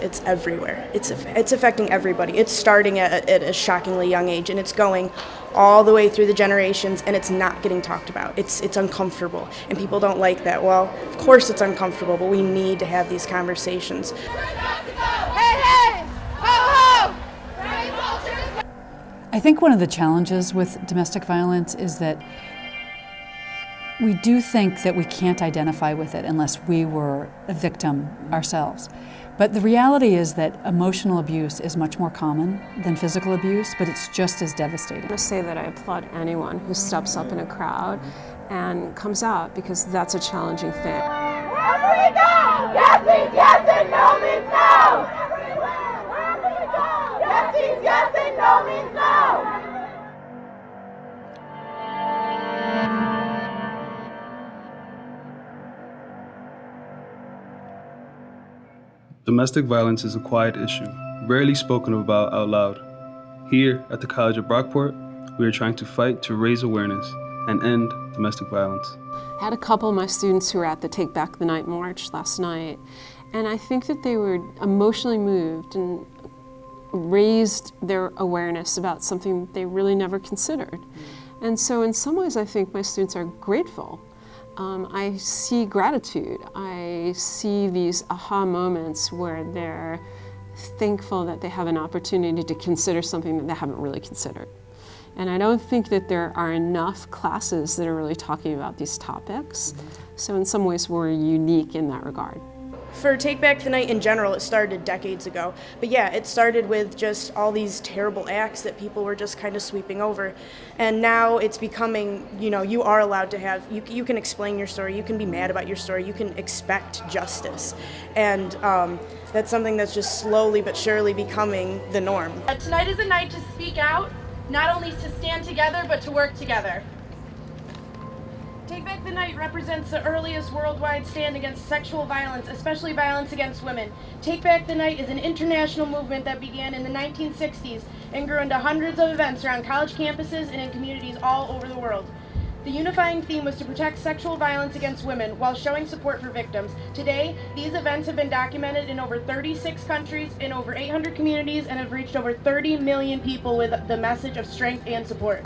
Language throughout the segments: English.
it's everywhere. It's affecting everybody. It's starting at a shockingly young age, and it's going all the way through the generations, and it's not getting talked about. It's uncomfortable, and people don't like that. Well, of course it's uncomfortable, but we need to have these conversations. I think one of the challenges with domestic violence is that we do think that we can't identify with it unless we were a victim ourselves. But the reality is that emotional abuse is much more common than physical abuse, but it's just as devastating. I want to say that I applaud anyone who steps up in a crowd and comes out, because that's a challenging thing. Wherever we go, yes means yes and no means no. Everywhere, wherever we go, yes means yes and no means no. Domestic violence is a quiet issue, rarely spoken about out loud. Here at the College of Brockport, we are trying to fight to raise awareness and end domestic violence. I had a couple of my students who were at the Take Back the Night march last night, and I think that they were emotionally moved and raised their awareness about something that they really never considered. And so in some ways I think my students are grateful. I see gratitude. I see these aha moments where they're thankful that they have an opportunity to consider something that they haven't really considered. And I don't think that there are enough classes that are really talking about these topics. So in some ways we're unique in that regard. For Take Back the Night in general, it started decades ago. But yeah, it started with just all these terrible acts that people were just kind of sweeping over. And now it's becoming, you are allowed to have, you can explain your story, you can be mad about your story, you can expect justice. And that's something that's just slowly but surely becoming the norm. Tonight is a night to speak out, not only to stand together, but to work together. Take Back the Night represents the earliest worldwide stand against sexual violence, especially violence against women. Take Back the Night is an international movement that began in the 1960s and grew into hundreds of events around college campuses and in communities all over the world. The unifying theme was to protect sexual violence against women while showing support for victims. Today, these events have been documented in over 36 countries, in over 800 communities, and have reached over 30 million people with the message of strength and support.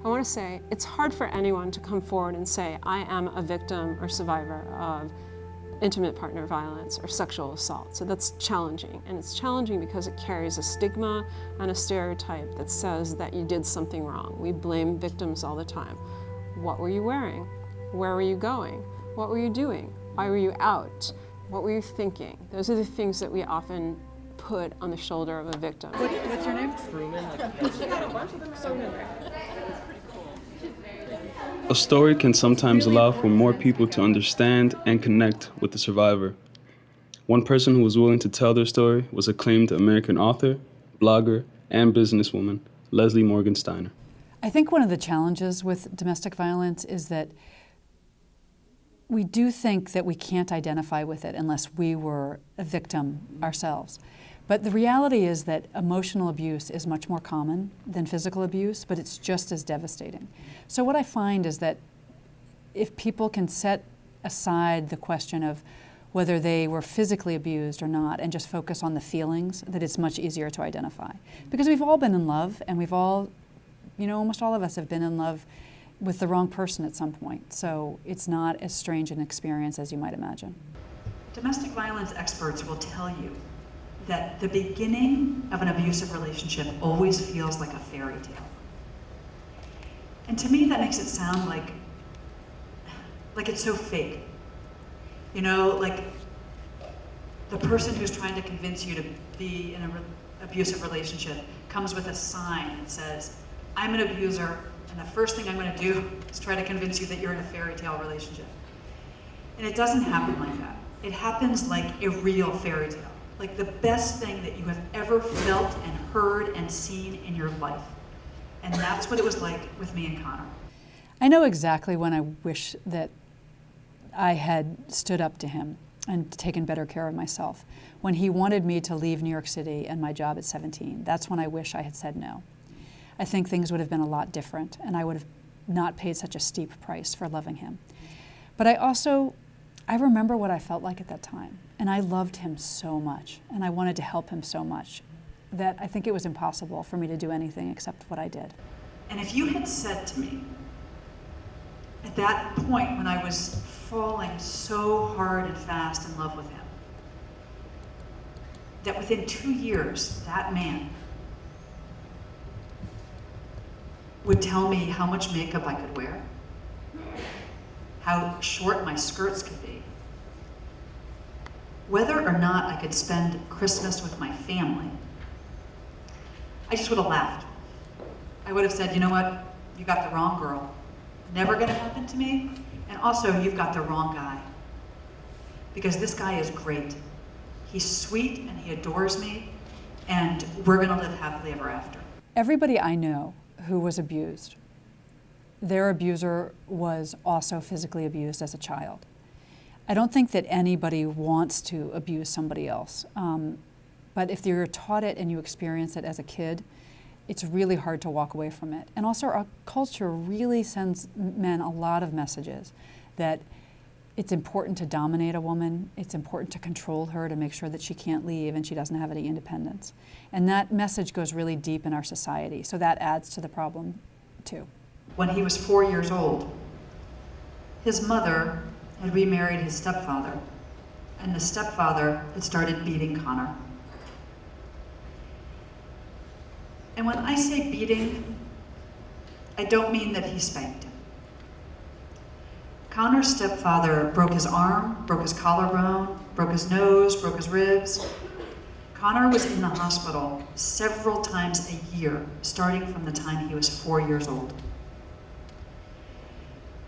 I want to say it's hard for anyone to come forward and say, I am a victim or survivor of intimate partner violence or sexual assault. So that's challenging. And it's challenging because it carries a stigma and a stereotype that says that you did something wrong. We blame victims all the time. What were you wearing? Where were you going? What were you doing? Why were you out? What were you thinking? Those are the things that we often put on the shoulder of a victim. What's your name? Truman. A story can sometimes allow for more people to understand and connect with the survivor. One person who was willing to tell their story was acclaimed American author, blogger, and businesswoman, Leslie Morgan Steiner. I think one of the challenges with domestic violence is that we do think that we can't identify with it unless we were a victim ourselves. But the reality is that emotional abuse is much more common than physical abuse, but it's just as devastating. So what I find is that if people can set aside the question of whether they were physically abused or not and just focus on the feelings, that it's much easier to identify. Because we've all been in love, and we've all, almost all of us have been in love with the wrong person at some point. So it's not as strange an experience as you might imagine. Domestic violence experts will tell you that the beginning of an abusive relationship always feels like a fairy tale. And to me, that makes it sound like it's so fake. Like the person who's trying to convince you to be in an abusive relationship comes with a sign that says, I'm an abuser, and the first thing I'm going to do is try to convince you that you're in a fairy tale relationship. And it doesn't happen like that. It happens like a real fairy tale. Like the best thing that you have ever felt and heard and seen in your life. And that's what it was like with me and Connor. I know exactly when I wish that I had stood up to him and taken better care of myself. When he wanted me to leave New York City and my job at 17, that's when I wish I had said no. I think things would have been a lot different, and I would have not paid such a steep price for loving him. But I also I remember what I felt like at that time, and I loved him so much, and I wanted to help him so much that I think it was impossible for me to do anything except what I did. And if you had said to me, at that point when I was falling so hard and fast in love with him, that within 2 years, that man would tell me how much makeup I could wear, how short my skirts could be, whether or not I could spend Christmas with my family, I just would have laughed. I would have said, you know what, you got the wrong girl. Never gonna happen to me, and also you've got the wrong guy. Because this guy is great. He's sweet and he adores me, and we're gonna live happily ever after. Everybody I know who was abused, their abuser was also physically abused as a child. I don't think that anybody wants to abuse somebody else, but if you're taught it and you experience it as a kid, it's really hard to walk away from it. And also our culture really sends men a lot of messages that it's important to dominate a woman, it's important to control her to make sure that she can't leave and she doesn't have any independence. And that message goes really deep in our society, so that adds to the problem too. When he was 4 years old, his mother had remarried his stepfather, and the stepfather had started beating Connor. And when I say beating, I don't mean that he spanked him. Connor's stepfather broke his arm, broke his collarbone, broke his nose, broke his ribs. Connor was in the hospital several times a year, starting from the time he was 4 years old.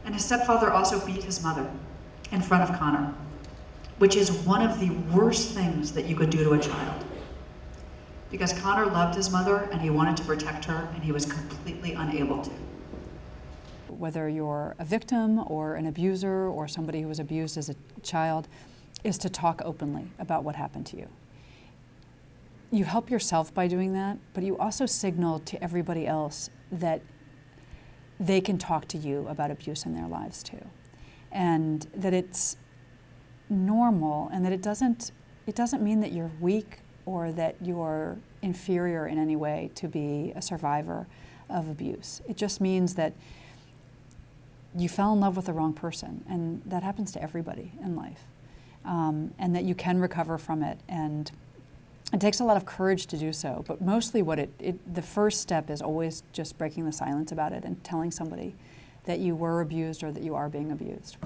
And his stepfather also beat his mother in front of Connor, which is one of the worst things that you could do to a child. Because Connor loved his mother and he wanted to protect her, and he was completely unable to. Whether you're a victim or an abuser or somebody who was abused as a child, is to talk openly about what happened to you. You help yourself by doing that, but you also signal to everybody else that they can talk to you about abuse in their lives too. And that it's normal, and that it doesn't mean that you're weak or that you're inferior in any way to be a survivor of abuse. It just means that you fell in love with the wrong person, and that happens to everybody in life. And that you can recover from it, and it takes a lot of courage to do so, but mostly the first step is always just breaking the silence about it and telling somebody that you were abused or that you are being abused.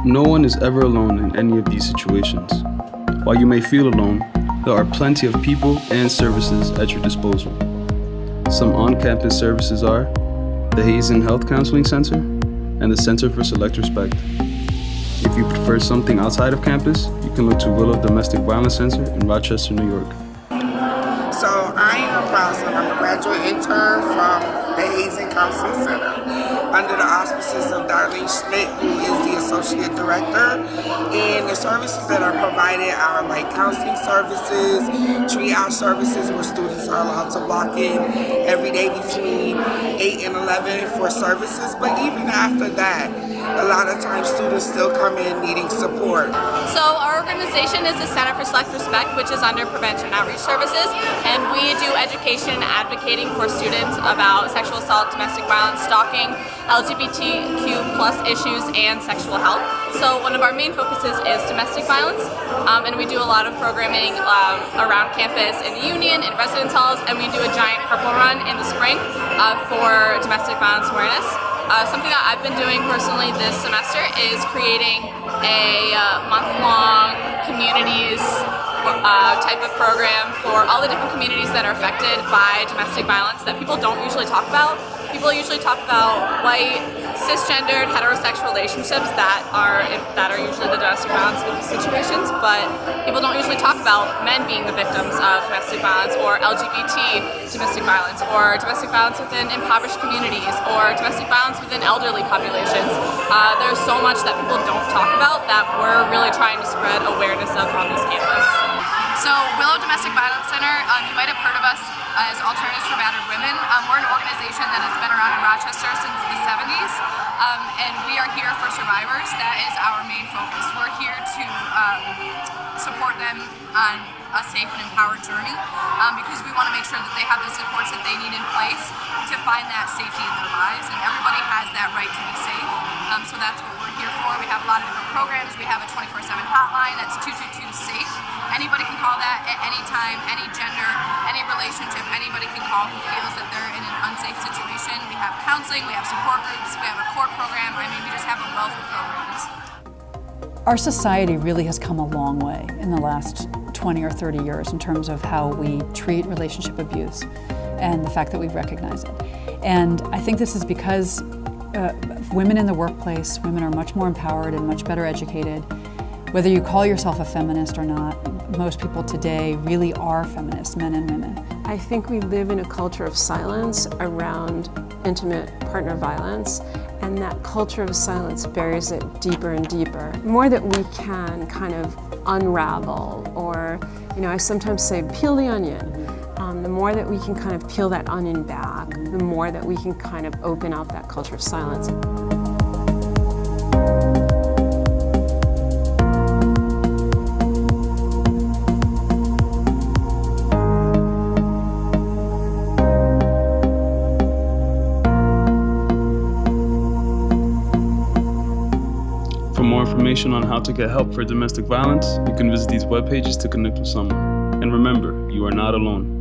No one is ever alone in any of these situations. While you may feel alone, there are plenty of people and services at your disposal. Some on-campus services are the Hazen Health Counseling Center and the Center for Select Respect. If you prefer something outside of campus, you can look to Willow Domestic Violence Center in Rochester, New York. So I am Rosalind. I'm a graduate intern from the Hazen Counseling Center under the auspices of Darlene Schmidt, who is the Associate Director. And the services that are provided are like counseling services, triage services where students are allowed to walk in every day between 8 and 11 for services. But even after that, a lot of times students still come in needing support. So our organization is the Center for Select Respect, which is under Prevention Outreach Services, and we do education and advocating for students about sexual assault, domestic violence, stalking, LGBTQ+ issues, and sexual health. So one of our main focuses is domestic violence, and we do a lot of programming around campus in the union, in residence halls, and we do a giant purple run in the spring for domestic violence awareness. Something that I've been doing personally this semester is creating a month-long communities type of program for all the different communities that are affected by domestic violence that people don't usually talk about. People usually talk about white, cisgendered, heterosexual relationships that are usually the domestic violence situations, but people don't usually talk about men being the victims of domestic violence, or LGBT domestic violence, or domestic violence within impoverished communities, or domestic violence within elderly populations. There's so much that people don't talk about that we're really trying to spread awareness of on this campus. So Willow Domestic Violence Center, you might have heard of us. as Alternatives for Battered Women. We're an organization that has been around in Rochester since the 70s, and we are here for survivors. That is our main focus. We're here to support them on a safe and empowered journey because we want to make sure that they have the supports that they need in place to find that safety in their lives, and everybody has that right to be safe. So that's what we're here for. We have a lot of different programs. We have a 24/7 hotline that's 222-SAFE. Anybody can call that at any time, any gender, any relationship. Anybody can call who feels that they're in an unsafe situation. We have counseling, we have support groups, we have a court program. I mean, we just have a wealth of programs. Our society really has come a long way in the last 20 or 30 years in terms of how we treat relationship abuse and the fact that we recognize it. And I think this is because women in the workplace, women are much more empowered and much better educated. Whether you call yourself a feminist or not, most people today really are feminists, men and women. I think we live in a culture of silence around intimate partner violence, and that culture of silence buries it deeper and deeper. The more that we can kind of unravel, or, I sometimes say peel the onion, the more that we can kind of peel that onion back, the more that we can kind of open up that culture of silence. For more information on how to get help for domestic violence, you can visit these webpages to connect with someone. And remember, you are not alone.